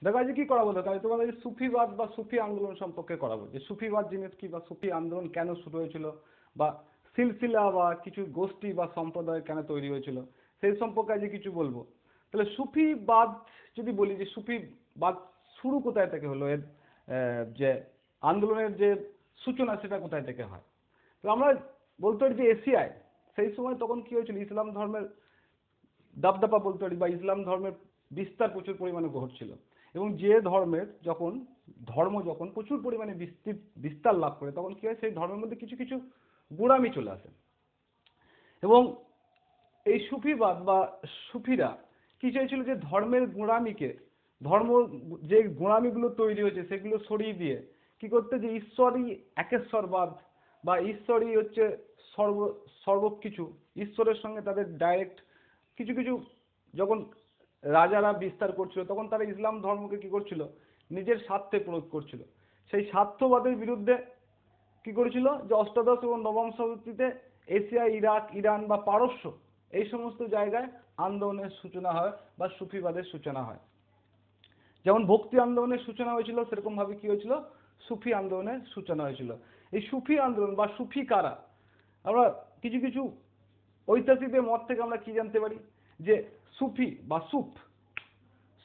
দেখো আজকে কি করাবো, দেখো আজ তোমাদের সুফিবাদ বা সুফি আন্দোলন সম্পর্কে করাবো, যে সুফিবাদ জিনিস কি বা সুফি আন্দোলন কেন শুরু হয়েছিল, বা সিলসিলা বা কিছু গোষ্ঠী বা সম্প্রদায় কেন তৈরি হয়েছিল, সেই সম্পর্কে আজকে কিছু বলবো। তাহলে সুফিবাদ যদি বলি, যে সুফিবাদ শুরু কোথায় থেকে হলো, এর যে আন্দোলনের যে সূচনা সেটা কোথায় থেকে হয়। তো আমরা বলতে পারি যে এশিয়ায় সেই সময় তখন কি হয়েছিল, ইসলাম ধর্মের দাপদাপা বলতে পারি, বা ইসলাম ধর্মের বিস্তার প্রচুর পরিমাণে ঘটছিল। এবং যে ধর্মের যখন প্রচুর পরিমাণে বিস্তার লাভ করে, তখন কি হয়, সেই ধর্মের মধ্যে কিছু কিছু গোঁড়ামি চলে আসে। এবং এই সুফিবাদ বা সুফিরা কি চাইছিল, যে ধর্মের গোঁড়ামিকে, ধর্ম যে গোঁড়ামিগুলো তৈরি হয়েছে সেগুলো সরিয়ে দিয়ে কি করতে, যে ঈশ্বরই একেশ্বরবাদ বা ঈশ্বরই হচ্ছে সর্ব সর্বকিছু, ঈশ্বরের সঙ্গে তাদের ডাইরেক্ট কিছু কিছু, যখন রাজারা বিস্তার করছিল তখন তারা ইসলাম ধর্মকে কি করছিল, নিজের স্বার্থে প্রয়োগ করছিল। সেই স্বার্থবাদের বিরুদ্ধে কি করেছিল, যে অষ্টাদশ এবং নবম শতাব্দীতে এশিয়া, ইরাক, ইরান বা পারস্য এই সমস্ত জায়গায় আন্দোলনের সূচনা হয় বা সুফিবাদের সূচনা হয়। যেমন ভক্তি আন্দোলনের সূচনা হয়েছিল, সেরকম ভাবে কি হয়েছিল, সুফি আন্দোলনের সূচনা হয়েছিল। এই সুফি আন্দোলন বা সুফি কারা, আমরা কিছু কিছু ঐতিহাসিকদের মত থেকে আমরা কি জানতে পারি, যে সুফি বা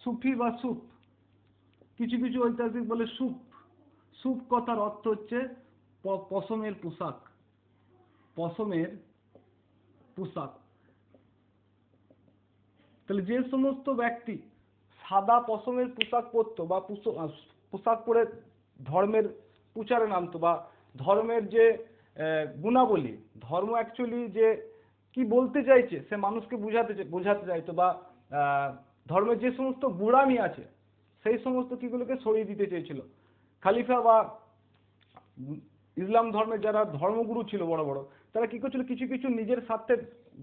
সুফি বা সুফ, কিছু কিছু ঐতিহাসিক বলে সুফ, সুফ কথার অর্থ হচ্ছে পশমের পোশাক, পশমের পোশাক। তাহলে যে সমস্ত ব্যক্তি সাদা পশমের পোশাক পরতো বা পোশাক পরে ধর্মের প্রচারে নামতো, বা ধর্মের যে গুণাবলী, ধর্ম অ্যাকচুয়ালি যে কি বলতে চাইছে সে মানুষকে বোঝাতে চাইতো, বা ধর্মের যে সমস্ত গোঁড়ামি আছে সেই সমস্ত কিগুলোকে সরিয়ে দিতে চেয়েছিল। খালিফা বা ইসলাম ধর্মের যারা ধর্মগুরু ছিল বড় বড়, তারা কি করছিল, কিছু কিছু নিজের স্বার্থে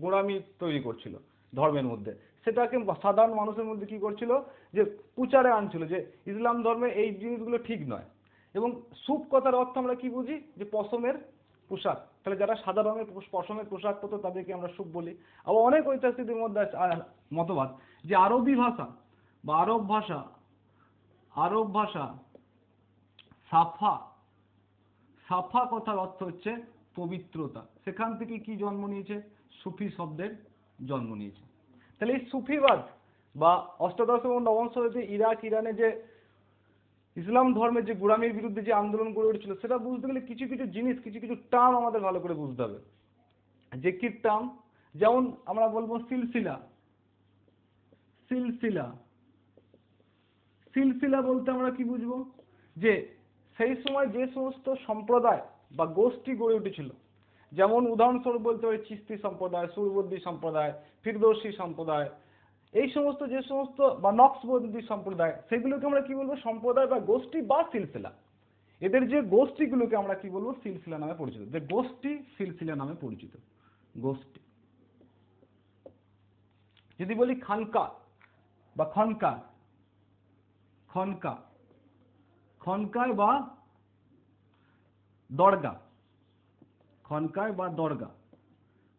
গোঁড়ামি তৈরি করছিল ধর্মের মধ্যে, সেটাকে সাধারণ মানুষের মধ্যে কি করছিল, যে প্রচারে আনছিল যে ইসলাম ধর্মে এই জিনিসগুলো ঠিক নয়। এবং সুফ কথার অর্থ আমরা কি বুঝি, যে পশমের পোশাক। তাহলে যারা সাদা রঙের পশমের পোশাক পরতো তাদেরকে আমরা সুফ বলি। আবার অনেক ঐতিহাসিকদের মধ্যে মতবাদ, যে আরবি ভাষা বা আরব ভাষা সাফা, সাফা কথার অর্থ হচ্ছে পবিত্রতা, সেখান থেকে কি জন্ম নিয়েছে, সুফি শব্দের জন্ম নিয়েছে। তাহলে এই সুফিবাদ বা অষ্টাদশ এবং নবম শতাব্দীতে ইরাক, ইরানে যে ইসলাম ধর্মের যে গোঁড়ামির বিরুদ্ধে যে আন্দোলন গড়ে উঠেছিল, সেটা বুঝতে গেলে কিছু কিছু জিনিস, কিছু কিছু টার্ম আমাদের ভালো করে বুঝতে হবে। যে কি টার্ম, যেমন আমরা বলবো সিলসিলা, সিলসিলা সিলসিলা বলতে আমরা কি বুঝবো, যে সেই সময় যে সমস্ত সম্প্রদায় বা গোষ্ঠী গড়ে উঠেছিল, যেমন উদাহরণস্বরূপ বলতে পারি চিস্তি সম্প্রদায়, সুরবর্দী সম্প্রদায়, ফিরদৌসী সম্প্রদায়, এই সমস্ত যে সমস্ত বা নকশবন্দি সম্প্রদায়, সেগুলোকে আমরা কি বলবো, সম্প্রদায় বা গোষ্ঠী বা সিলসিলা। এদের যে গোষ্ঠীগুলোকে আমরা কি বলবো, সিলসিলা নামে পরিচিত, যে গোষ্ঠী সিলসিলা নামে পরিচিত। গোষ্ঠী। যদি বলি খানকা বা খনকা, খনকা, খনকায় বা দরগা, খনকায় বা দরগা,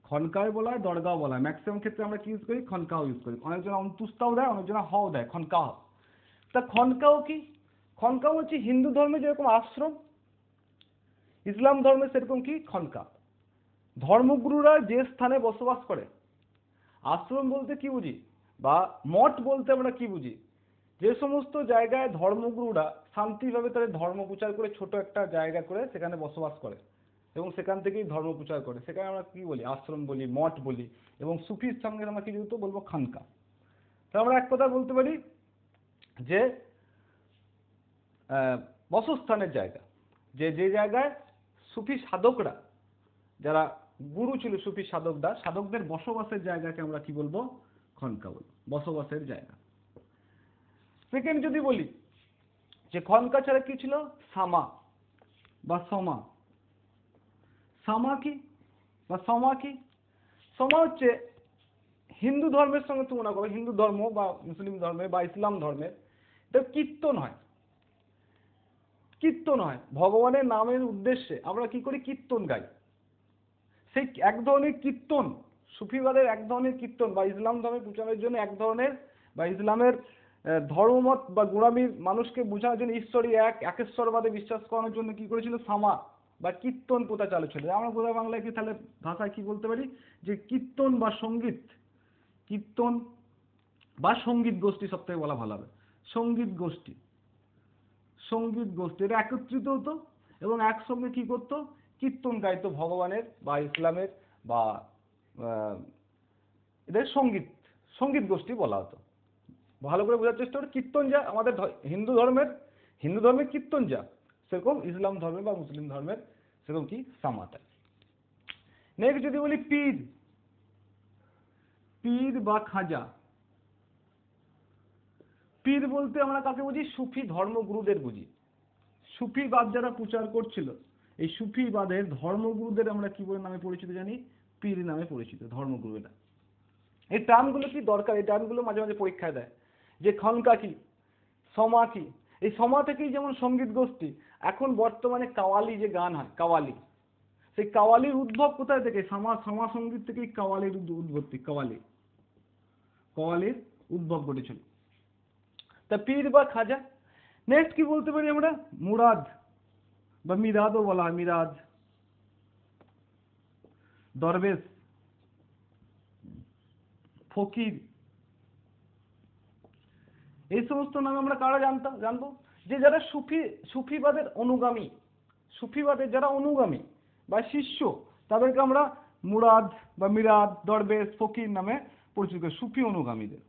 খনকায় বলা হয়, দরগাও বলা হয়। ম্যাক্সিমাম ক্ষেত্রে আমরা কি ইউজ করি, খনকাও ইউজ করি। অনেকজন অন্তুস্তাও দেয়, অনেকজন হাও দেয়, খনকাহ। তা খনকাও কি, খনকাও হচ্ছে হিন্দু ধর্মে যেরকম আশ্রম, ইসলাম ধর্মে সেরকম কি খনকা, ধর্মগুরুরা যে স্থানে বসবাস করে। আশ্রম বলতে কি বুঝি, বা মঠ বলতে আমরা কি বুঝি, যে সমস্ত জায়গায় ধর্মগুরুরা শান্তিভাবে তাদের ধর্ম প্রচার করে, ছোট একটা জায়গা করে সেখানে বসবাস করে এবং সেখান থেকেই ধর্ম প্রচার করে, সেখানে আমরা কি বলি, আশ্রম বলি, মঠ বলি। এবং সুফির সঙ্গে আমরা কি যুক্ত, বলবো খানকা। তো আমরা এক কথা বলতে পারি যে বসস্থানের জায়গা, যে যে জায়গায় সুফি সাধকরা, যারা গুরু ছিল, সুফি সাধকদের বসবাসের জায়গাকে আমরা কি বলবো, খনকা বলবো, বসবাসের জায়গা। সেকেন্ড যদি বলি, যে খনকা ছাড়া কি ছিল, সামা বা সমা। সামা কি বা সমা কি, সমা হচ্ছে হিন্দু ধর্মের সঙ্গে তুলনা করো, হিন্দু ধর্ম বা মুসলিম ধর্মে বা ইসলাম ধর্মে এটা কীর্তন হয়, কীর্তন হয় ভগবানের নামের উদ্দেশ্যে আমরা কি করি, কীর্তন গাই। সেই এক ধরনের কীর্তন, সুফিবাদের এক ধরনের কীর্তন, বা ইসলাম ধর্মের প্রচারের জন্য এক ধরনের, বা ইসলামের ধর্মমত বা গোঁড়ামির মানুষকে বোঝানোর জন্য ঈশ্বরই এক, একেশ্বরবাদে বিশ্বাস করানোর জন্য কি করেছিল, সামা বা কীর্তন প্রথা চালু ছিল। আমরা গোদা বাংলায় কি তাহলে ভাষায় কি বলতে পারি, যে কীর্তন বা সঙ্গীত, কীর্তন বা সঙ্গীত গোষ্ঠী সব থেকে বলা ভালো হবে, সঙ্গীত গোষ্ঠী, সঙ্গীত গোষ্ঠী এরা একত্রিত হতো এবং একসঙ্গে কি করতো, কীর্তন গাইতো ভগবানের বা ইসলামের বা এদের সঙ্গীত, সঙ্গীত গোষ্ঠী বলা হতো। ভালো করে বোঝার চেষ্টা করি, কীর্তন যা আমাদের হিন্দু ধর্মের কীর্তন যা, সেরকম ইসলাম ধর্মের বা মুসলিম ধর্মের সেরকম কি সামাতা। নেক্সট যদি বলি পীর, পীর বা খাজা। পীর বলতে আমরা কাকে বুঝি, সুফি ধর্মগুরুদের বুঝি। সুফিবাদ যারা প্রচার করছিল, এই সুফিবাদের ধর্মগুরুদের আমরা কি বলে নামে পরিচিত জানি, পীর নামে পরিচিত ধর্মগুরুরা। এই টার্মগুলো কি দরকার, এই টার্মগুলো মাঝে মাঝে পরীক্ষায় দেয়, যে খনকা কি, সমা কি। এই সমা থেকেই যেমন সঙ্গীত গোষ্ঠী, এখন বর্তমানে কাওয়ালি যে গান হয়, কাওয়ালি, সেই কাওয়ালির উদ্ভব কোথায় থেকে, সমা সঙ্গীত থেকেই কাওয়ালির উদ্ভত্তি, কাওয়ালির উদ্ভব ঘটেছিল। তা পীর বা খাজা। নেক্সট কি বলতে পারি আমরা, মুরাদ বা মিরাদও বলা হয়, মিরাদ, দরবেশ, ফকির, এই সমস্ত নামে আমরা কারা জানবো, যে যারা সুফিবাদের অনুগামী, সুফিবাদের যারা অনুগামী বা শিষ্য, তাদেরকে আমরা মুরাদ বা মিরাদ, দরবেশ, ফকির নামে পরিচিত, সুফি অনুগামীদের,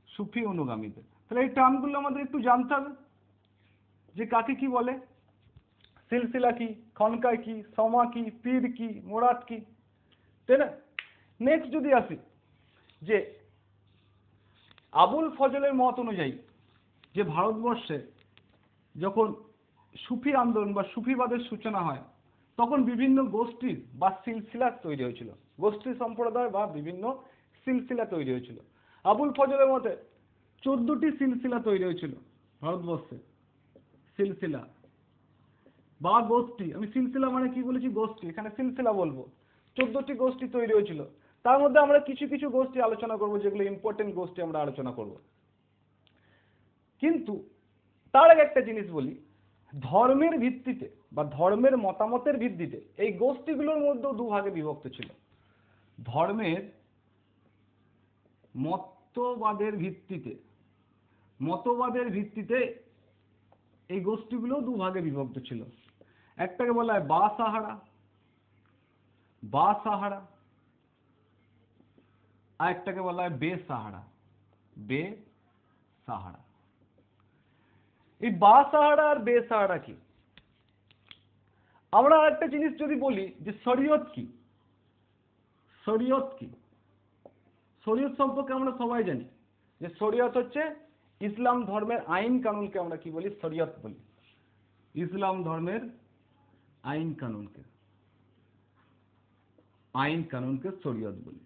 সুফি অনুগামীদের। তাহলে এই টার্মগুলো আমাদের একটু জানতে হবে, যে কাকে কি বলে, সিলসিলা কি, খনকা কি, সমা কি, পীর কি, মুরাদ কি, তাই না। নেক্সট যদি আসি, যে আবুল ফজলের মত অনুযায়ী যে ভারতবর্ষে যখন সুফি আন্দোলন বা সুফিবাদের সূচনা হয়, তখন বিভিন্ন গোষ্ঠীর বা সিলসিলা তৈরি হয়েছিল, গোষ্ঠী সম্প্রদায় বা বিভিন্ন সিলসিলা তৈরি হয়েছিল। আবুল ফজলের মতে 14টি সিলসিলা তৈরি হয়েছিল ভারতবর্ষে, সিলসিলা বা গোষ্ঠী, আমি সিলসিলা মানে কি বলেছি, গোষ্ঠী, এখানে সিলসিলা বলবো, 14টি গোষ্ঠী তৈরি হয়েছিল। তার মধ্যে আমরা কিছু কিছু গোষ্ঠী আলোচনা করব, যেগুলো ইম্পর্টেন্ট গোষ্ঠী আমরা আলোচনা করব। কিন্তু তার আগে একটা জিনিস বলি, ধর্মের ভিত্তিতে বা ধর্মের মতামতের ভিত্তিতে এই গোষ্ঠীগুলোর মধ্যেও দুভাগে বিভক্ত ছিল। ধর্মের মতবাদের ভিত্তিতে এই গোষ্ঠীগুলো দুভাগে বিভক্ত ছিল। একটাকে বলা হয় বা সাহারা, আর একটাকে বলা হয় বেসাহারা। এই বা সাহারা আর বেসাহারা কি, আমরা একটা জিনিস যদি বলি যে শরীয়ত কি, শরীয়ত সম্পর্কে আমরা সবাই জানি যে শরীয়ত হচ্ছে ইসলাম ধর্মের আইন কানুনকে আমরা কি বলি, শরীয়ত বলি। ইসলাম ধর্মের আইন কানুনকে শরীয়ত বলি।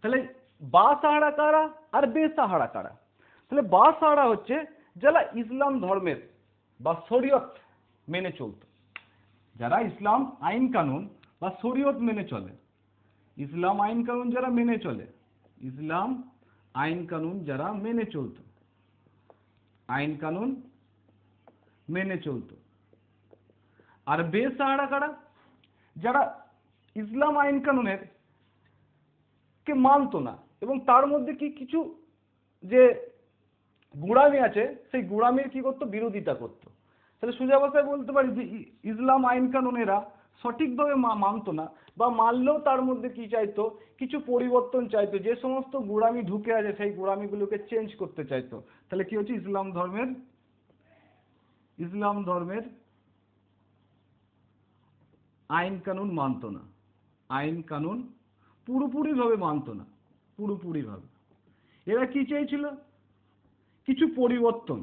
তাহলে বা সাহারা কারা আর বেসাহারা কারা? তাহলে বা সাহারা হচ্ছে যারা ইসলাম ধর্মের বা শরীয়ত মেনে চলত, যারা ইসলাম আইন কানুন বা শরীয়ত মেনে চলে, ইসলাম আইন কানুন যারা মেনে চলে, ইসলাম আইন কানুন যারা মেনে চলত, আইন কানুন মেনে চলত। আর বেসাহারা কারা? যারা ইসলাম আইন কানুনের কে মানত না এবং তার মধ্যে কি কিছু যে গোঁড়ামি আছে, সেই গোঁড়ামির কি করতো, বিরোধিতা করতো। তাহলে সোজা ভাষায় বলতে পারি যে ইসলাম আইন কানুনেরা সঠিকভাবে মানত না, বা মানলেও তার মধ্যে কি চাইতো, কিছু পরিবর্তন চাইতো, যে সমস্ত গোঁড়ামি ঢুকে আছে সেই গোঁড়ামিগুলোকে চেঞ্জ করতে চাইতো। তাহলে কি হচ্ছে, ইসলাম ধর্মের আইন কানুন মানত না, আইন কানুন পুরোপুরিভাবে মানত না, পুরোপুরিভাবে। এরা কি চেয়েছিল, কিছু পরিবর্তন,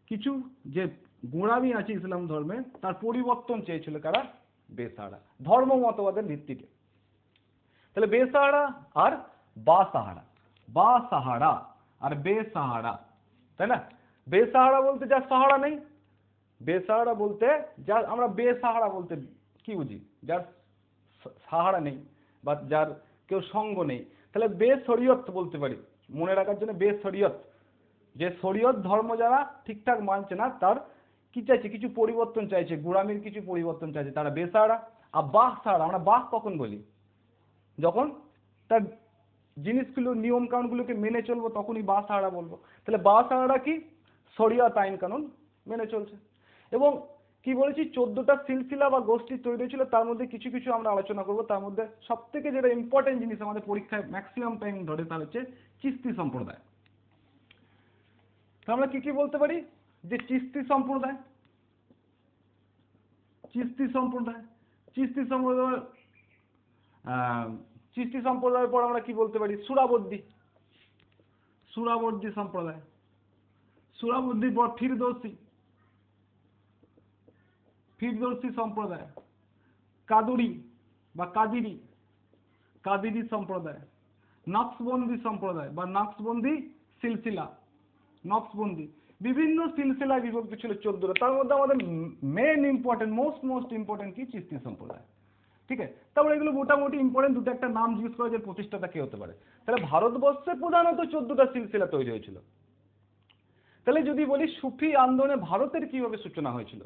কিছু যে গোঁড়ামি আছে ইসলাম ধর্মে তার পরিবর্তন চেয়েছিল কারা, বেসাহারা, ধর্ম মতবাদের ভিত্তিতে। তাহলে বেসাহারা আর বা সাহারা আর বেসাহারা, তাই না। বেসাহারা বলতে যার সাহারা নেই, বেসাহারা বলতে যার, আমরা বেসাহারা বলতে কি বুঝি, যার সাহারা নেই বা যার কেউ সঙ্গ নেই। তাহলে বেশরিয়ত বলতে পারি, মনে রাখার জন্য বেশরিয়ত, যে শরীয়ত ধর্ম যারা ঠিকঠাক মানছে না, তার কি চাইছে, কিছু পরিবর্তন চাইছে, গোড়ামির কিছু পরিবর্তন চাইছে, তারা বেসাহারা। আর বাহ সাহারা, আমরা বাহ কখন বলি, যখন তার জিনিসগুলো নিয়ম কানুনগুলোকে মেনে চলবো তখনই বা সাহারা বলবো। তাহলে বা সাহারা কি, শরিয়ত আইন কানুন মেনে চলছে। এবং কি বলেছি, 14টা সিলসিলা বা গোষ্ঠী তৈরি হয়েছিল, তার মধ্যে কিছু কিছু আমরা আলোচনা করবো। তার মধ্যে সব থেকে যেটা ইম্পর্টেন্ট জিনিস আমাদের পরীক্ষায় ম্যাক্সিমাম টাইম ধরে, তা হচ্ছে চিস্তি সম্প্রদায়। আমরা কি কি বলতে পারি, যে চিস্তি সম্প্রদায়, চিস্তি সম্প্রদায়, চিস্তি সম্প্রদায়, চিস্তি সম্প্রদায়ের পর আমরা কি বলতে পারি, সুরাবর্দী, সুরাবর্দী সম্প্রদায়, সুরাবর্দীর পর ফিরদৌসি, ফিরদৌসি সম্প্রদায়, কাদুরি বা কাদিরি, কাদিরি সম্প্রদায়, নকশবন্দি সম্প্রদায় বা নকশবন্দি সিলসিলা, নকশবন্দি, বিভিন্ন সিলসিলায় বিভক্ত ছিল 14টা। তার মধ্যে আমাদের মেন ইম্পর্টেন্ট, মোস্ট ইম্পর্টেন্ট কি, চিস্তি সম্প্রদায়। ঠিক আছে, তারপরে এগুলো মোটামুটি ইম্পর্টেন্ট, দুটো একটা নাম জিজ্ঞেস করা, যে প্রতিষ্ঠাতা কে হতে পারে। তাহলে ভারতবর্ষে প্রধানত 14টা সিলসিলা তৈরি হয়েছিল। তাহলে যদি বলি সুফি আন্দোলনে ভারতের কিভাবে সূচনা হয়েছিল,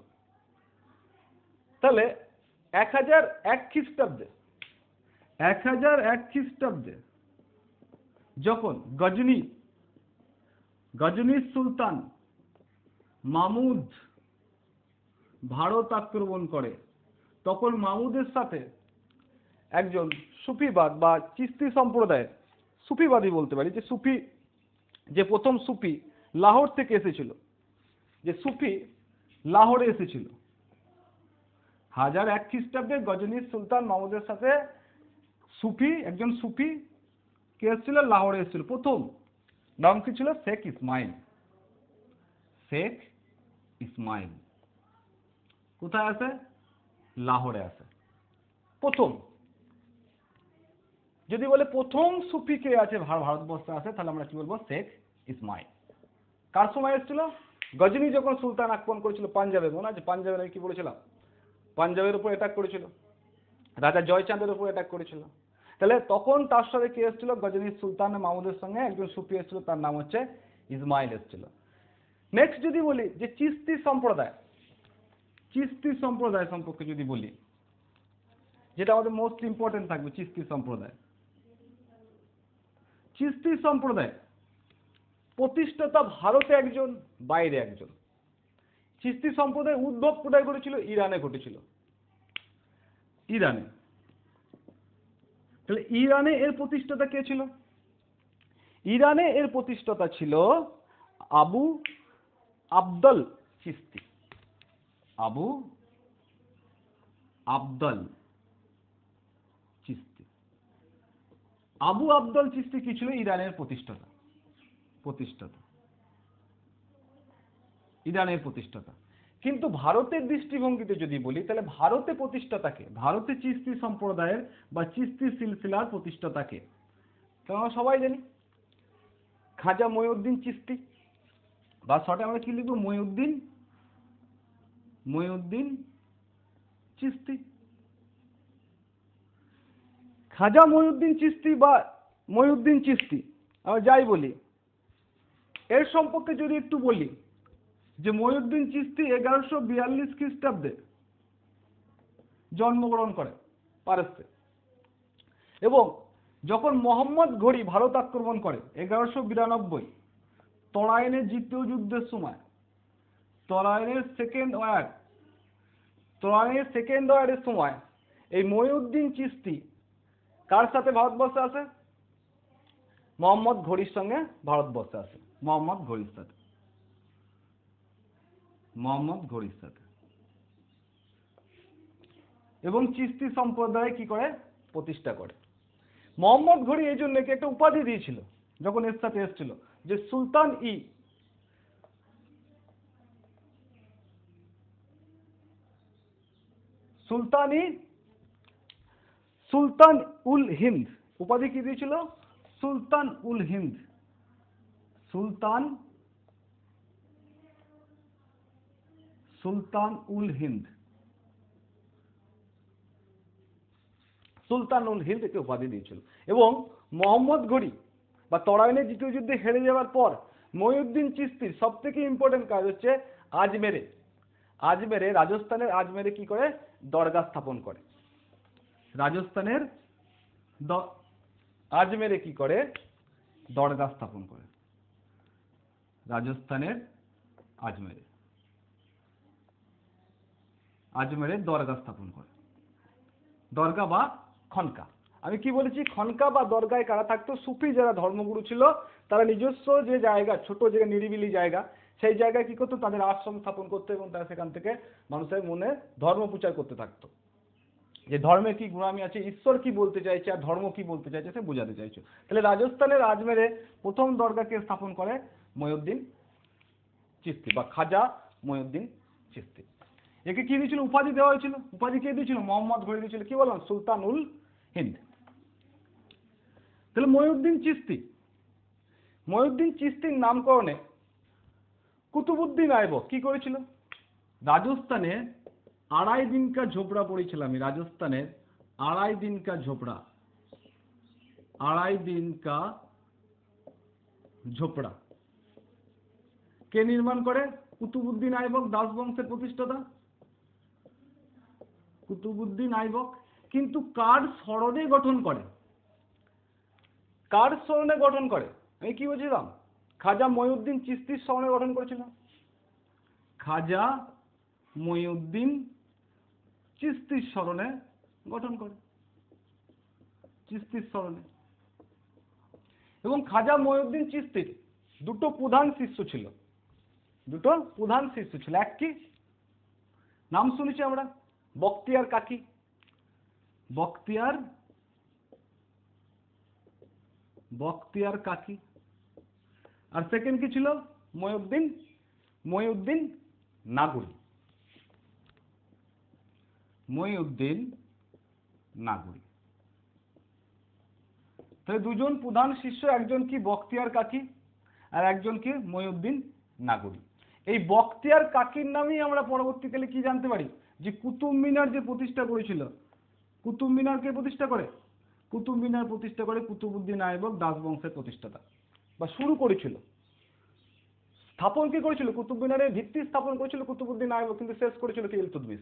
তাহলে 1001 খ্রিস্টাব্দে, 1001 খ্রিস্টাব্দে যখন গজনী সুলতান মামুদ ভারত আক্রমণ করে, তখন মামুদের সাথে একজন সুফিবাদ বা চিস্তি সম্প্রদায়ের, সুফিবাদী বলতে পারি, যে সুফি, যে প্রথম সুফি লাহোর থেকে এসেছিল, যে সুফি লাহোরে এসেছিল 1001 খ্রিস্টাব্দে গজনী সুলতান মামুদের সাথে সুফি, একজন সুফি কে এসেছিল, লাহোরে এসেছিল। প্রথম নাম কি ছিল, শেখ ইসমাইল, শেখ ইসমাইল। কোথায় আছে, লাহোরে আছে প্রথম। যদি বলে প্রথম সুফি কে আছে ভারতবর্ষে আছে, তাহলে আমরা কি বলবো, শেখ ইসমাইল। কার সময় এসেছিল, গজনী যখন সুলতান আক্রমণ করেছিল পাঞ্জাবে, মনে আছে পাঞ্জাবের আমি কি বলেছিলাম, পাঞ্জাবের উপর অ্যাটাক করেছিল, রাজা জয়চাঁদের উপর অ্যাটাক করেছিল। তাহলে তখন তার সাথে কে এসেছিল, গজনী সুলতান মামুদের সঙ্গে একজন সুফি এসেছিল, তার নাম হচ্ছে ইসমাইল এসেছিল। নেক্সট যদি বলি যে চিস্তি সম্প্রদায়, চিস্তি সম্প্রদায় সম্পর্কে যদি বলি, যেটা আমাদের মোস্ট ইম্পর্টেন্ট থাকবে, চিস্তি সম্প্রদায়। চিস্তি সম্প্রদায় প্রতিষ্ঠাতা ভারতে একজন, বাইরে একজন। চিস্তি সম্প্রদায় উদ্ভব কোথায় ঘটেছিল, ইরানে ঘটেছিল, ইরানে। তাহলে ইরানে এর প্রতিষ্ঠাতা কে ছিল, ইরানে এর প্রতিষ্ঠাতা ছিল আবু আবদল চিস্তি, আবু আবদল চিস্তি। আবু আবদল চিস্তি কি ছিল, ইরানের প্রতিষ্ঠাতা, প্রতিষ্ঠাতা, ইরানের প্রতিষ্ঠাতা। কিন্তু ভারতের দৃষ্টিভঙ্গিতে যদি বলি, তাহলে ভারতে প্রতিষ্ঠাতাকে, ভারতে চিস্তি সম্প্রদায়ের বা চিস্তি সিলসিলার প্রতিষ্ঠাতাকে, কারণ আমরা সবাই জানি খাজা মঈউদ্দিন চিস্তি, বা শর্টে আমরা কি লিখবো, মঈউদ্দিন চিস্তি। খাজা মঈউদ্দিন চিস্তি বা মঈউদ্দিন চিস্তি, আমরা যাই বলি, এর সম্পর্কে যদি একটু বলি, যে মঈউদ্দিন চিস্তি 1142 খ্রিস্টাব্দে জন্মগ্রহণ করে পারস্যে, এবং যখন মোহাম্মদ ঘড়ি ভারত আক্রমণ করে 1192 তরাইনের দ্বিতীয় যুদ্ধের সময়, তরাইনের সেকেন্ড ওয়ারের সময় এই মঈউদ্দিন চিস্তি কার সাথে ভারতবর্ষে আসে, মোহাম্মদ ঘড়ির সঙ্গে ভারতবর্ষে আসে, মোহাম্মদ ঘড়ির সাথে, মোহাম্মদ ঘড়ির সাথে। এবং চিস্তি সম্প্রদায় কি করে, প্রতিষ্ঠা করে। মোহাম্মদ ঘড়ি এই জন্য একটা উপাধি দিয়েছিল যখন এর সাথে এসেছিল, যে সুলতান সুলতান উল হিন্দ উপাধি কি দিয়েছিল, সুলতান উল হিন্দ, সুলতান উল হিন্দ, সুলতান উল হিন্দ একে উপাধি দিয়েছিল। এবং মোহাম্মদ ঘড়ি বা তরাইনের দ্বিতীয় যুদ্ধে হেরে যাওয়ার পর মঈনুদ্দিন চিশতির সব থেকে ইম্পর্টেন্ট কাজ হচ্ছে আজমেরে রাজস্থানের আজমেরে কি করে দরগা স্থাপন করে। রাজস্থানের আজমেরে কি করে দরগা স্থাপন করে। রাজস্থানের আজমেরে দরগা স্থাপন করে। দরগা বা খনকা। আমি কি বলেছি, খনকা বা দরগায় কারা থাকতো? সুফি যারা ধর্মগুরু ছিল তারা নিজস্ব যে জায়গা, ছোট যে নিরিবিলি জায়গা, সেই জায়গায় কি করতো? তাদের আশ্রম স্থাপন করতো এবং তারা সেখান থেকে মানুষের মনে ধর্ম প্রচার করতে থাকতো, যে ধর্মে কি গোড়ামি আছে, ঈশ্বর কি বলতে চাইছে আর ধর্ম কি বলতে চাইছে সে বোঝাতে চাইছে। তাহলে রাজস্থানের আজমেরে প্রথম দরগাকে স্থাপন করে মঈনুদ্দিন চিশতি বা খাজা মঈনুদ্দিন চিশতি। একে কি দিয়েছিল? উপাধি দেওয়া হয়েছিল। উপাধি কে দিয়েছিল? মোহাম্মদ ঘড়ি দিয়েছিল। কি বললাম? সুলতানুল হিন্দ। তাহলে মঈনুদ্দিন চিশতির নামকরণে কুতুবুদ্দিন আইবক কি করেছিল? রাজস্থানে 2.5 দিন কা ঝোপড়া পড়েছিলাম আমি। রাজস্থানের 2.5 দিন কা ঝোপড়া, 2.5 দিন কা ঝোপড়া কে নির্মাণ করে? কুতুবুদ্দিন আইবক, দাস বংশের প্রতিষ্ঠাতা কুতুবুদ্দিন আইবক। কিন্তু কার স্মরণে গঠন করে? কার স্মরণে গঠন করে? আমি কি বলছিলাম? খাজা মঈনুদ্দিন চিশতির স্মরণে গঠন করেছিল। খাজা মঈনুদ্দিন চিশতির স্মরণে গঠন করে, চিশতির স্মরণে। এবং খাজা মঈনুদ্দিন চিশতির দুটো প্রধান শিষ্য ছিল। এক কি নাম শুনেছি আমরা? বখতিয়ার কাকি। বখতিয়ার কাকি। আর সেকেন্ড কি ছিল? মঈনুদ্দিন নাগরি। তাহলে দুজন প্রধান শিষ্য, একজন কি বখতিয়ার কাকি আর একজন কি মঈনুদ্দিন নাগরি। এই বখতিয়ার কাকির নামেই আমরা পরবর্তীকালে কি জানতে পারি? যে কুতুব মিনার যে প্রতিষ্ঠা করেছিল, কুতুব মিনার কে প্রতিষ্ঠা করে? কুতুব মিনার প্রতিষ্ঠা করে কুতুবুদ্দিন আইবক, দাস বংশের প্রতিষ্ঠাতা, বা শুরু করেছিল। স্থাপন কে করেছিল? কুতুব মিনারের ভিত্তি স্থাপন করেছিল কুতুবুদ্দিন আইবক, কিন্তু শেষ করেছিল কি? ইলতুৎমিশ।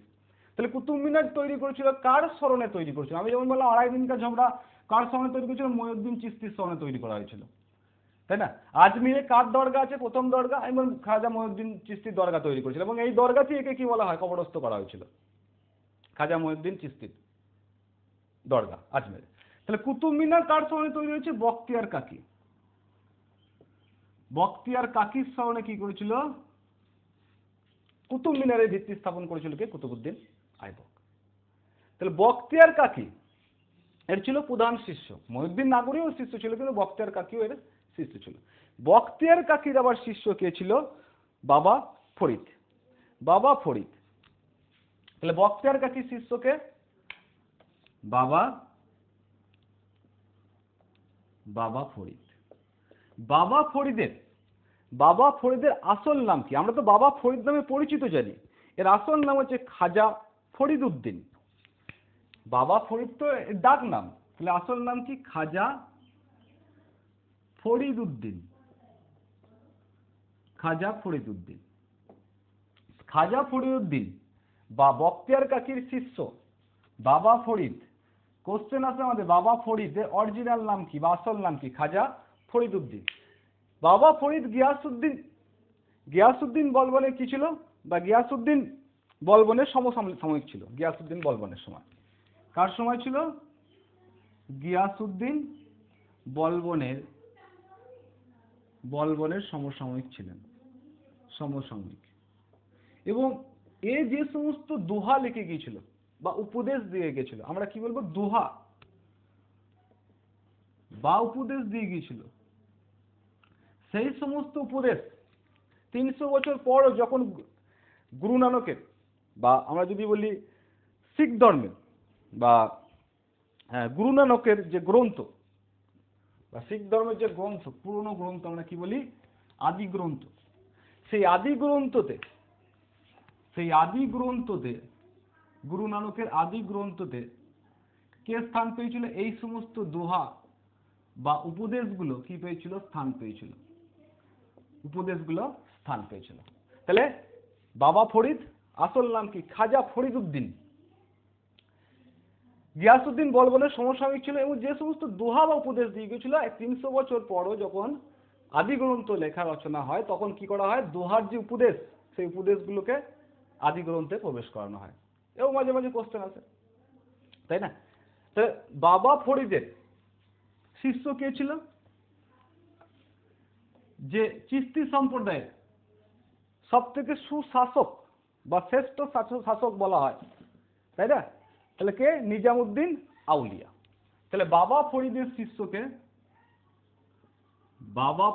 তাহলে কুতুব মিনার তৈরি করেছিল কার স্মরণে তৈরি করেছিল? আমি যেমন বললাম 2.5 দিন কা ঝগড়া কার স্মরণে তৈরি করেছিল? মঈনুদ্দিন চিশতির স্মরণে তৈরি করা হয়েছিল, তাই না? আজমিরে কার দরগা আছে? প্রথম দরগা এবং খাজা মঈনুদ্দিন চিশতির দরগা তৈরি করেছিল, এবং এই দরগাতেই একে কি বলা হয়? কবরস্থ করা হয়েছিল, খাজা মঈনুদ্দিন চিশতির দরগা আজমিরে। তাহলে কুতুব মিনার কার স্মরণে তৈরি হয়েছে? বখতিয়ার কাকি। বখতিয়ার কাকির স্মরণে কি করেছিল? কুতুব মিনারের ভিত্তি স্থাপন করেছিল কে? কুতুবুদ্দিন আইবক। তাহলে বখতিয়ার কাকি এর ছিল প্রধান শিষ্য। মঈনুদ্দিন নাগরিও শিষ্য ছিল, কিন্তু বখতিয়ার কাকিও এর শিষ্য ছিল। বখতিয়ার কাকির আবার শিষ্য কে ছিল? বাবা ফরিদ। তাহলে বখতিয়ার কাকির শিষ্যকে বাবা ফরিদ। বাবা ফরিদের আসল নাম কি? আমরা তো বাবা ফরিদ নামে পরিচিত জানি, এর আসল নাম হচ্ছে খাজা ফরিদ উদ্দিন। বাবা ফরিদ তো ডাক নাম, তাহলে আসল নাম কি? খাজা ফরিদ উদ্দিন। খাজা ফরিদ উদ্দিন বা বখতিয়ার কাকির শিষ্য বাবা ফরিদ। কোশ্চেন আছে আমাদের, বাবা ফরিদের অরিজিনাল নাম কি বা আসল নাম কি? খাজা ফরিদ উদ্দিন। বাবা ফরিদ গিয়াসউদ্দিন বলবনের কি ছিল? বা গিয়াসউদ্দিন বলবনের সমসাময়িক ছিল। গিয়াসউদ্দিন বলবনের সময় কার সময় ছিল? গিয়াসউদ্দিন বলবনের সমসাময়িক ছিলেন, এবং এ যে সমস্ত দোহা লিখে গিয়েছিল বা উপদেশ দিয়ে গিয়েছিল, আমরা কি বলবো? দোহা বা উপদেশ দিয়ে গিয়েছিল। সেই সমস্ত উপদেশ 300 বছর পরও যখন গুরু নানকের, বা আমরা যদি বলি শিখ ধর্মের, বা গুরু নানকের যে গ্রন্থ বা শিখ ধর্মের যে গ্রন্থ, পুরনো গ্রন্থ আমরা কি বলি? আদি গ্রন্থ। সেই আদি গ্রন্থতে গুরু নানকের আদি গ্রন্থতে কে স্থান পেয়েছিল? এই সমস্ত দোহা বা উপদেশগুলো কি পেয়েছিল, স্থান পেয়েছিল, উপদেশগুলো স্থান পেয়েছিল। তাহলে বাবা ফরিদ আসল নাম কি, খাজা ফরিদ উদ্দিন। গিয়াসউদ্দিন বলবনের সমসাময়িক ছিল এবং যে সমস্ত দোহা বা উপদেশ দিয়ে গেছিল 300 বছর পরও যখন আদি গ্রন্থ লেখা রচনা হয় তখন কি করা হয়, দোহার যে উপদেশ সেই উপদেশগুলোকে আদি গ্রন্থে প্রবেশ করানো হয়। এবং মাঝে মাঝে কোশ্চেন আসে, তাই না? তাহলে বাবা ফরিদের শিষ্য কে ছিল, যে চিশতি সম্প্রদায়ের সব থেকে সুশাসক বা শ্রেষ্ঠ শাসক বলা হয়, তাই না? তাহলে কে, নিজামুদ্দিন আউলিয়া। তাহলে বাবা ফরিদের শিষ্যকে, বাবা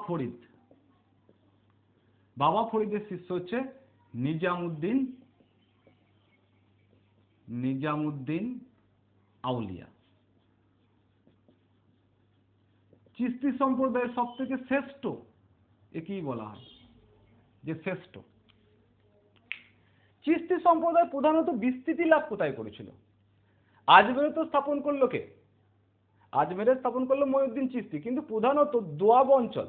ফরিদের শিষ্য হচ্ছে নিজামুদ্দিন আউলিয়া। চিশতি সম্প্রদায়ের সব থেকে শ্রেষ্ঠ একেই বলা হয় যে শ্রেষ্ঠ। চিশতি সম্প্রদায় প্রধানত বিস্তৃতি লাভ কোথায় করেছিল, আজমেরে তো স্থাপন করলো কে, আজমেরে স্থাপন করলো মঈনুদ্দিন চিশতি, কিন্তু প্রধানত দোয়াব অঞ্চল,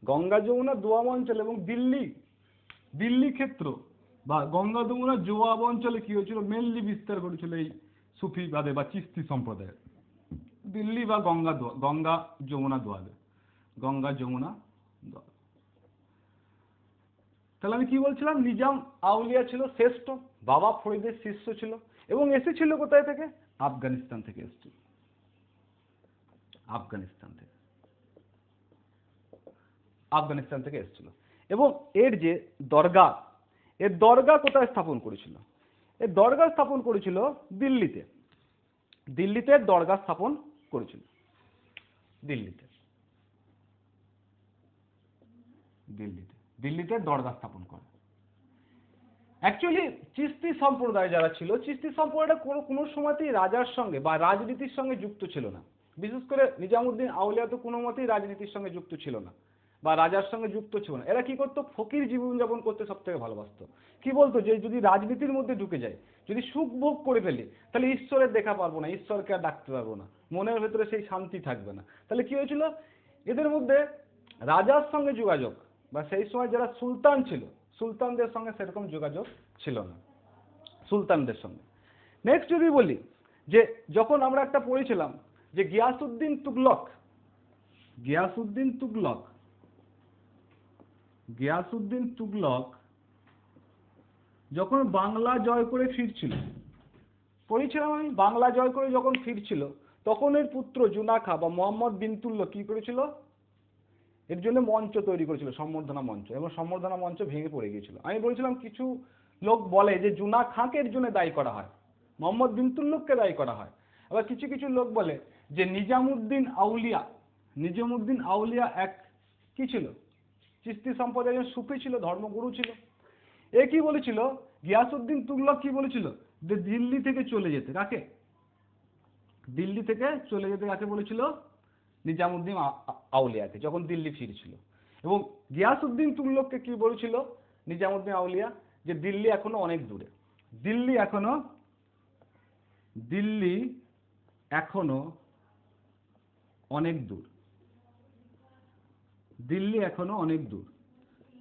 গঙ্গা যমুনা দোয়াব অঞ্চল এবং দিল্লি ক্ষেত্র বা গঙ্গা যমুনা জোয়াব অঞ্চলে কি হয়েছিল, মেনলি বিস্তার করেছিল এই সুফিবাদে বা চিশতি সম্প্রদায়ের, দিল্লি বা গঙ্গা যমুনা দোয়াবে, গঙ্গা যমুনা দোয়াব। তাহলে আমি কি বলছিলাম, নিজাম আউলিয়া ছিল শ্রেষ্ঠ, বাবা ফরিদের শিষ্য ছিল এবং এসেছিল কোথায় থেকে, আফগানিস্তান থেকে এসেছিল, আফগানিস্তান থেকে এসেছিল। এবং এর যে দরগা, এর দরগা কোথায় স্থাপন করেছিল, এর দরগা স্থাপন করেছিল দিল্লিতে, দিল্লিতে দরগা স্থাপন করেছিল, দিল্লিতে দরগা স্থাপন করে। অ্যাকচুয়ালি চিশতি সম্প্রদায় যারা ছিল, চিশতি সম্প্রদায়টা কোনো সময়তেই রাজার সঙ্গে বা রাজনীতির সঙ্গে যুক্ত ছিল না। বিশেষ করে নিজামুদ্দিন আউলিয়া তো কোনো মতেই রাজনীতির সঙ্গে যুক্ত ছিল না বা রাজার সঙ্গে যুক্ত ছিল না। এরা কি করতো, ফকির জীবনযাপন করতে সব থেকে ভালোবাসতো। কি বলতো, যে যদি রাজনীতির মধ্যে ঢুকে যায়, যদি সুখ ভোগ করে ফেলি, তাহলে ঈশ্বরের দেখা পারবো না, ঈশ্বরকে আর ডাকতে পারবো না, মনের ভেতরে সেই শান্তি থাকবে না। তাহলে কি হয়েছিল, এদের মধ্যে রাজার সঙ্গে যোগাযোগ বা সেই সময় যারা সুলতান ছিল, সুলতানদের সঙ্গে সেরকম যোগাযোগ ছিল না, সুলতানদের সঙ্গে। নেক্সট যদি বলি, যে যখন আমরা একটা পড়েছিলাম যে গিয়াসউদ্দিন তুগলক যখন বাংলা জয় করে ফিরছিল, পড়েছিলাম আমি, বাংলা জয় করে যখন ফিরছিল তখন এর পুত্র জুনাখা বা মোহাম্মদ বিন তুগলক কি করেছিল, এর জন্য মঞ্চ তৈরি করেছিল, সম্বর্ধনা মঞ্চ, এবং সম্বর্ধনা মঞ্চ ভেঙে পড়ে গিয়েছিল। আমি বলেছিলাম কিছু লোক বলে যে জুনা খাঁকে এর জন্য দায়ী করা হয়, মোহাম্মদ বিন তুগলককে দায়ী করা হয়। আবার কিছু কিছু লোক বলে যে নিজামুদ্দিন আউলিয়া এক কি ছিল, চিশতি সম্প্রদায়ের সুফি ছিল, ধর্মগুরু ছিল। এ কি বলেছিল, গিয়াসউদ্দিন তুগলক কি বলেছিল, যে দিল্লি থেকে চলে যেতে, কাকে বলেছিল, নিজামুদ্দিন আউলিয়াকে, যখন দিল্লি ফিরছিল। এবং গিয়াসউদ্দিন তুগলককে কি বলেছিল নিজামুদ্দিন আউলিয়া, যে দিল্লি এখনো অনেক দূরে, দিল্লি এখনো অনেক দূর,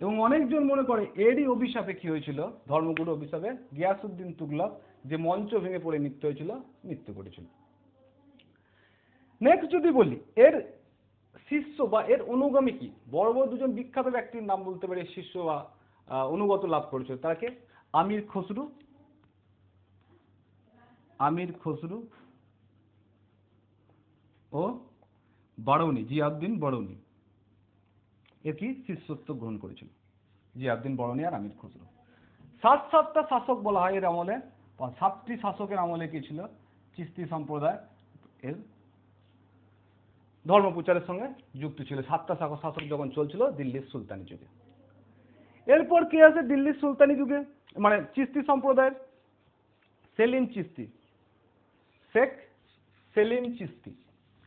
এবং অনেকজন মনে করে এরই অভিশাপে কি হয়েছিল, ধর্মগুরু অভিশাপে গিয়াসউদ্দিন তুগলক যে মঞ্চ ভেঙে পড়ে মৃত্যু করেছিল। নেক্সট যদি বলি, এর শিষ্য বা এর অনুগামী কি, বড় বড় দুজন বিখ্যাত ব্যক্তির নাম বলতে পারি শিষ্য বা অনুগত লাভ করেছিল, তাকে আমির খসরু ও বারৌনি, জিয়াউদ্দিন বারৌনি এর কি শিষ্যত্ব গ্রহণ করেছিল, জিয়াউদ্দিন বারৌনি আর আমির খসরু। সাতটা শাসক বলা হয় এর আমলে, 7টি শাসকের আমলে কি ছিল, চিশতি সম্প্রদায় এর ধর্ম প্রচারের সঙ্গে যুক্ত ছিল। 7টা শাসক যখন চলছিল দিল্লির সুলতানি যুগে। এরপর কে আছে দিল্লির সুলতানি যুগে, মানে চিশতি সম্প্রদায়ের, শেখ সেলিম চিশতি,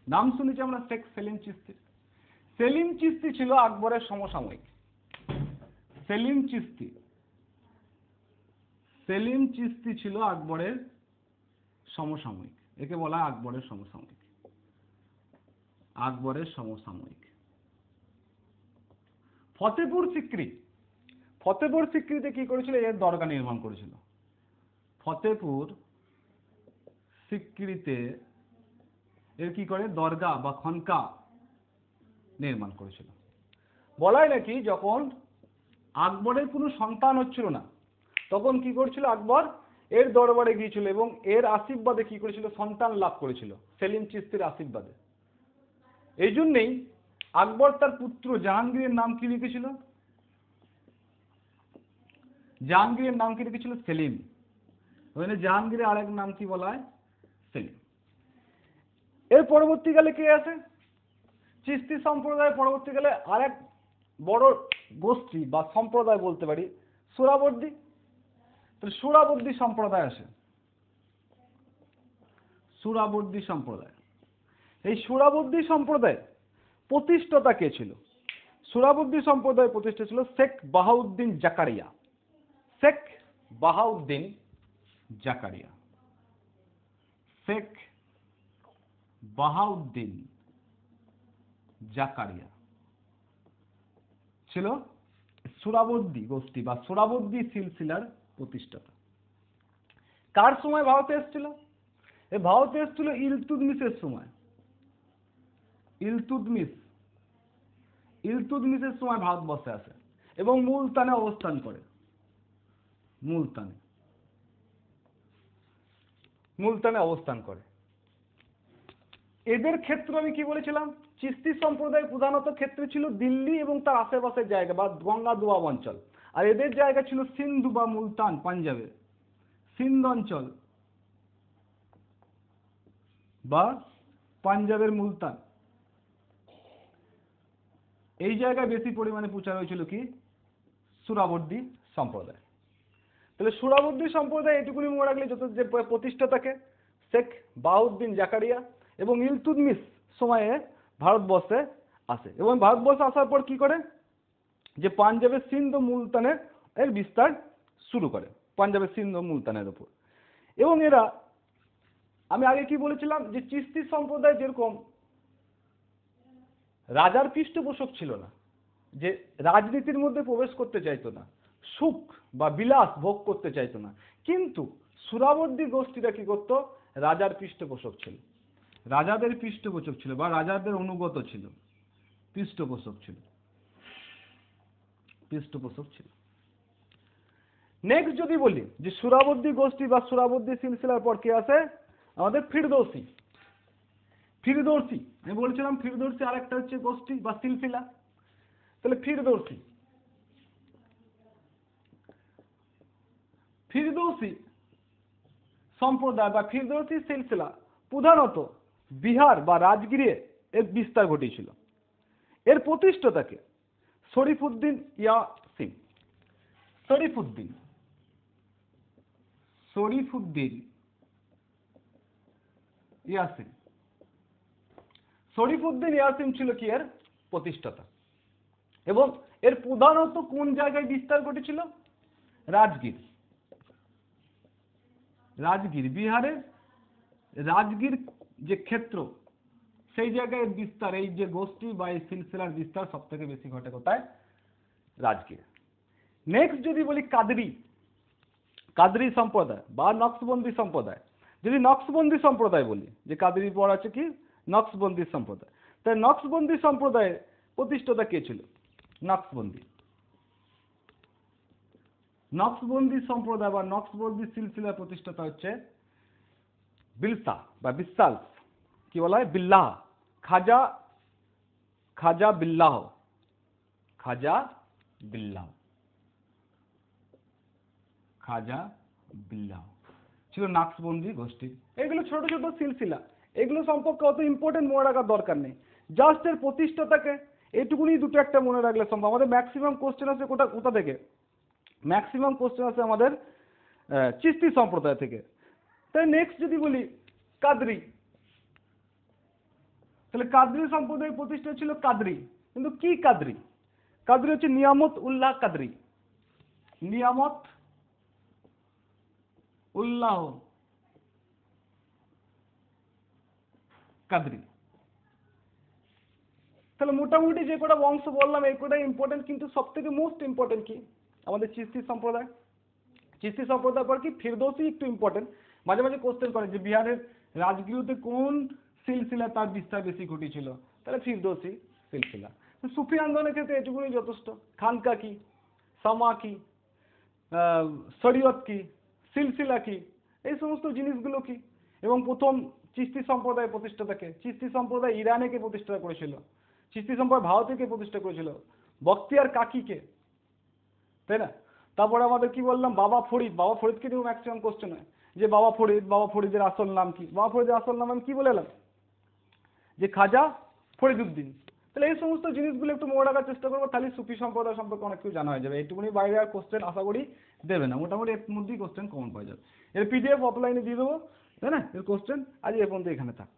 নাম শুনেছি আমরা শেখ সেলিম চিশতি। সেলিম চিশতি ছিল আকবরের সমসাময়িক, সেলিম চিশতি ছিল আকবরের সমসাময়িক, একে বলা হয় আকবরের সমসাময়িক। আকবরের সমসাময়িক। ফতেপুর সিক্রি, ফতেপুর সিক্রিতে কি করেছিল? এর দরগা নির্মাণ করেছিল। ফতেপুর সিক্রিতে এর কি করে? দরগা বা খনকা নির্মাণ করেছিল। বলাই নাকি যখন আকবরের কোনো সন্তান হচ্ছিল না, তখন কি করছিল? আকবর এর দরবারে গিয়েছিল এবং এর আশীর্বাদে কি করেছিল? সন্তান লাভ করেছিল, সেলিম চিশতির আশীর্বাদে। এই জন্যেই আকবর তার পুত্র জাহাঙ্গীরের নাম কি লিখেছিল? জাহাঙ্গীরের নাম কি লিখেছিল? সেলিম। ওখানে জাহাঙ্গীরের আরেক নাম কি বলা হয়? সেলিম। এর পরবর্তীকালে কে আছে? চিশতি সম্প্রদায়ের পরবর্তীকালে আরেক বড় গোষ্ঠী বা সম্প্রদায় বলতে পারি, সোহরাওয়ার্দী। সোহরাওয়ার্দী সম্প্রদায় আসে। সোহরাওয়ার্দী সম্প্রদায়, এই সোহরাওয়ার্দী সম্প্রদায় প্রতিষ্ঠাতা কে ছিল? সোহরাওয়ার্দী সম্প্রদায়ের প্রতিষ্ঠা ছিল শেখ বাহাউদ্দিন জাকারিয়া। শেখ বাহাউদ্দিন জাকারিয়া। শেখ বাহাউদ্দিন জাকারিয়া ছিল সোহরাওয়ার্দী গোষ্ঠী বা সোহরাওয়ার্দী সিলসিলার প্রতিষ্ঠাতা। কার সময় ভারতে এসেছিল? এ ভারতে এসেছিল ইলতুৎমিশের সময়। ইলতুৎমিশের সময় ভারতবর্ষে আসে এবং মুলতানে অবস্থান করে। মুলতানে অবস্থান করে। এদের ক্ষেত্র আমি কি বলেছিলাম? চিশতি সম্প্রদায়ের প্রধানত ক্ষেত্র ছিল দিল্লি এবং তার আশেপাশের জায়গা বা গঙ্গা দোয়াব অঞ্চল, আর এদের জায়গা ছিল সিন্ধু বা মুলতান, পাঞ্জাবে সিন্ধ অঞ্চল বা পাঞ্জাবের মুলতান। এই জায়গায় বেশি পরিমাণে প্রচার হয়েছিল কি? সোহরাওয়ার্দী সম্প্রদায়। তাহলে সোহরাওয়ার্দী সম্প্রদায় এটুকুনি মনে রাখলে যত যে প্রতিষ্ঠাতাকে শেখ বাহাউদ্দিন জাকারিয়া এবং ইলতুৎমিশ সময়ে ভারতবর্ষে আসে এবং ভারতবর্ষে আসার পর কি করে? যে পাঞ্জাবের সিন্ধ মুলতানের এর বিস্তার শুরু করে, পাঞ্জাবের সিন্ধ মুলতানের উপর। এবং এরা, আমি আগে কি বলেছিলাম যে চিশতি সম্প্রদায় যেরকম রাজার পৃষ্ঠপোষক ছিল না, যে রাজনীতির মধ্যে প্রবেশ করতে চাইতো না, সুখ বা বিলাস ভোগ করতে চাইতো না, কিন্তু সোহরাওয়ার্দী গোষ্ঠীরা কি করতো? রাজার পৃষ্ঠপোষক ছিল, রাজাদের পৃষ্ঠপোষক ছিল বা রাজাদের অনুগত ছিল, পৃষ্ঠপোষক ছিল। নেক্সট যদি বলি যে সোহরাওয়ার্দী গোষ্ঠী বা সোহরাওয়ার্দী সিলসিলার পর কে আসে? আমাদের ফিরদৌসি। ফিরদৌসি আমি বলেছিলাম, ফিরদৌসি আরেকটা হচ্ছে গোষ্ঠী বা সিলসিলা। তাহলে ফিরদৌসি সম্প্রদায় বা ফিরদৌসি সিলসিলা প্রধানত বিহার বা রাজগিরে এর বিস্তার ঘটিয়েছিল। এর প্রতিষ্ঠাতাকে শরীফুদ্দিন ইয়াসিন। শরীফুদ্দিন ইয়াসিন। শরীফুদ্দিন ইয়াসিন ছিল কি এর প্রতিষ্ঠাতা এবং এর প্রধানত কোন জায়গায় বিস্তার ঘটেছিল? রাজগির। বিহারের রাজগির যে ক্ষেত্র, সেই জায়গায় বিস্তার, এই যে গোষ্ঠী বা এই সিলসিলার বিস্তার সব থেকে বেশি ঘটে কোথায়? রাজগির। নেক্সট যদি বলি কাদরি সম্প্রদায় বা নকশবন্দি সম্প্রদায়। যদি নকশবন্দি সম্প্রদায় বলি, যে কাদরির পর আছে কি? নকশবন্দি সম্প্রদায়। তাই নকশবন্দি সম্প্রদায়ের প্রতিষ্ঠাতা কে ছিল? নকশবন্দি সম্প্রদায় বা নকশবন্দি সিলসিলার প্রতিষ্ঠাতা হচ্ছে বিলসা বা বিসাল, কি বলা হয়? বিল্লাহ, খাজা বিল্লাহ ছিল নকশবন্দি গোষ্ঠী। এগুলো ছোট ছোট সিলসিলা, এগুলো সম্পর্কে অত ইম্পর্টেন্ট মনে রাখার দরকার নেই। জাস্ট এর প্রতিষ্ঠাতাকে এইটুকুনি দুটো একটা মনে রাখলে সম্ভব। আমাদের ম্যাক্সিমাম কোশ্চেন আসে কোথা থেকে? ম্যাক্সিমাম কোশ্চেন আসে আমাদের চিশতি সম্প্রদায় থেকে। তাই নেক্সট যদি বলি কাদরি, তাহলে কাদরি সম্প্রদায়ের প্রতিষ্ঠা ছিল কাদরি। কিন্তু কি কাদরি? কাদরি হচ্ছে নিয়ামত উল্লাহ কাদরি। নিয়ামত উল্লাহ কাদরি। তাহলে মোটামুটি যে কটা বংশ বললাম এই কটাই ইম্পর্টেন্ট, কিন্তু সব থেকে মোস্ট ইম্পর্টেন্ট কি আমাদের চিশতি সম্প্রদায়। চিশতি সম্প্রদায় পর কি ফিরদৌসি একটু ইম্পর্টেন্ট, মাঝে মাঝে কোশ্চেন করে যে বিহারের রাজগীরতে কোন সিলসিলা তার বিস্তার বেশি ঘটেছিল, তাহলে ফিরদৌসি সিলসিলা। সুফি আন্দোলনের ক্ষেত্রে এটুকুনি যথেষ্ট। খানকা কি, সামা কি, শরীয়ত কি, সিলসিলা কি, এই সমস্ত জিনিসগুলো কি। এবং প্রথম চিশতি সম্প্রদায় প্রতিষ্ঠাতা কে? চিশতি সম্প্রদায় ইরানে কে প্রতিষ্ঠা করেছিল? চিশতি সম্প্রদায় ভারতে কে প্রতিষ্ঠা করেছিল? বখতিয়ার কাকি কে, তাই না? তারপরে আমাদের কি বললাম, বাবা ফরিদ। বাবা ফরিদকে নিয়েও ম্যাক্সিমাম কোশ্চেন হয় যে বাবা ফরিদ, বাবা ফরিদের আসল নাম কি? বাবা ফরিদের আসল নাম আমি কি বলে এলাম, যে খাজা ফরিদুদ্দিন। তাহলে এই সমস্ত জিনিসগুলো একটু মনে রাখার চেষ্টা করবো, তাহলে সুফি সম্প্রদায় সম্পর্কে অনেক কিছু জানা হয়ে যাবে। এইটুকুনি বাইরে আর কোশ্চেন আশা করি দেবে না, মোটামুটি এর মধ্যেই কোশ্চেন কমন পাওয়া যাবে। এর পিডিএফ অফলাইনে দিয়ে দেবো, তাই না? এর কোশ্চেন আজ এ পর্যন্ত এখানে থাক।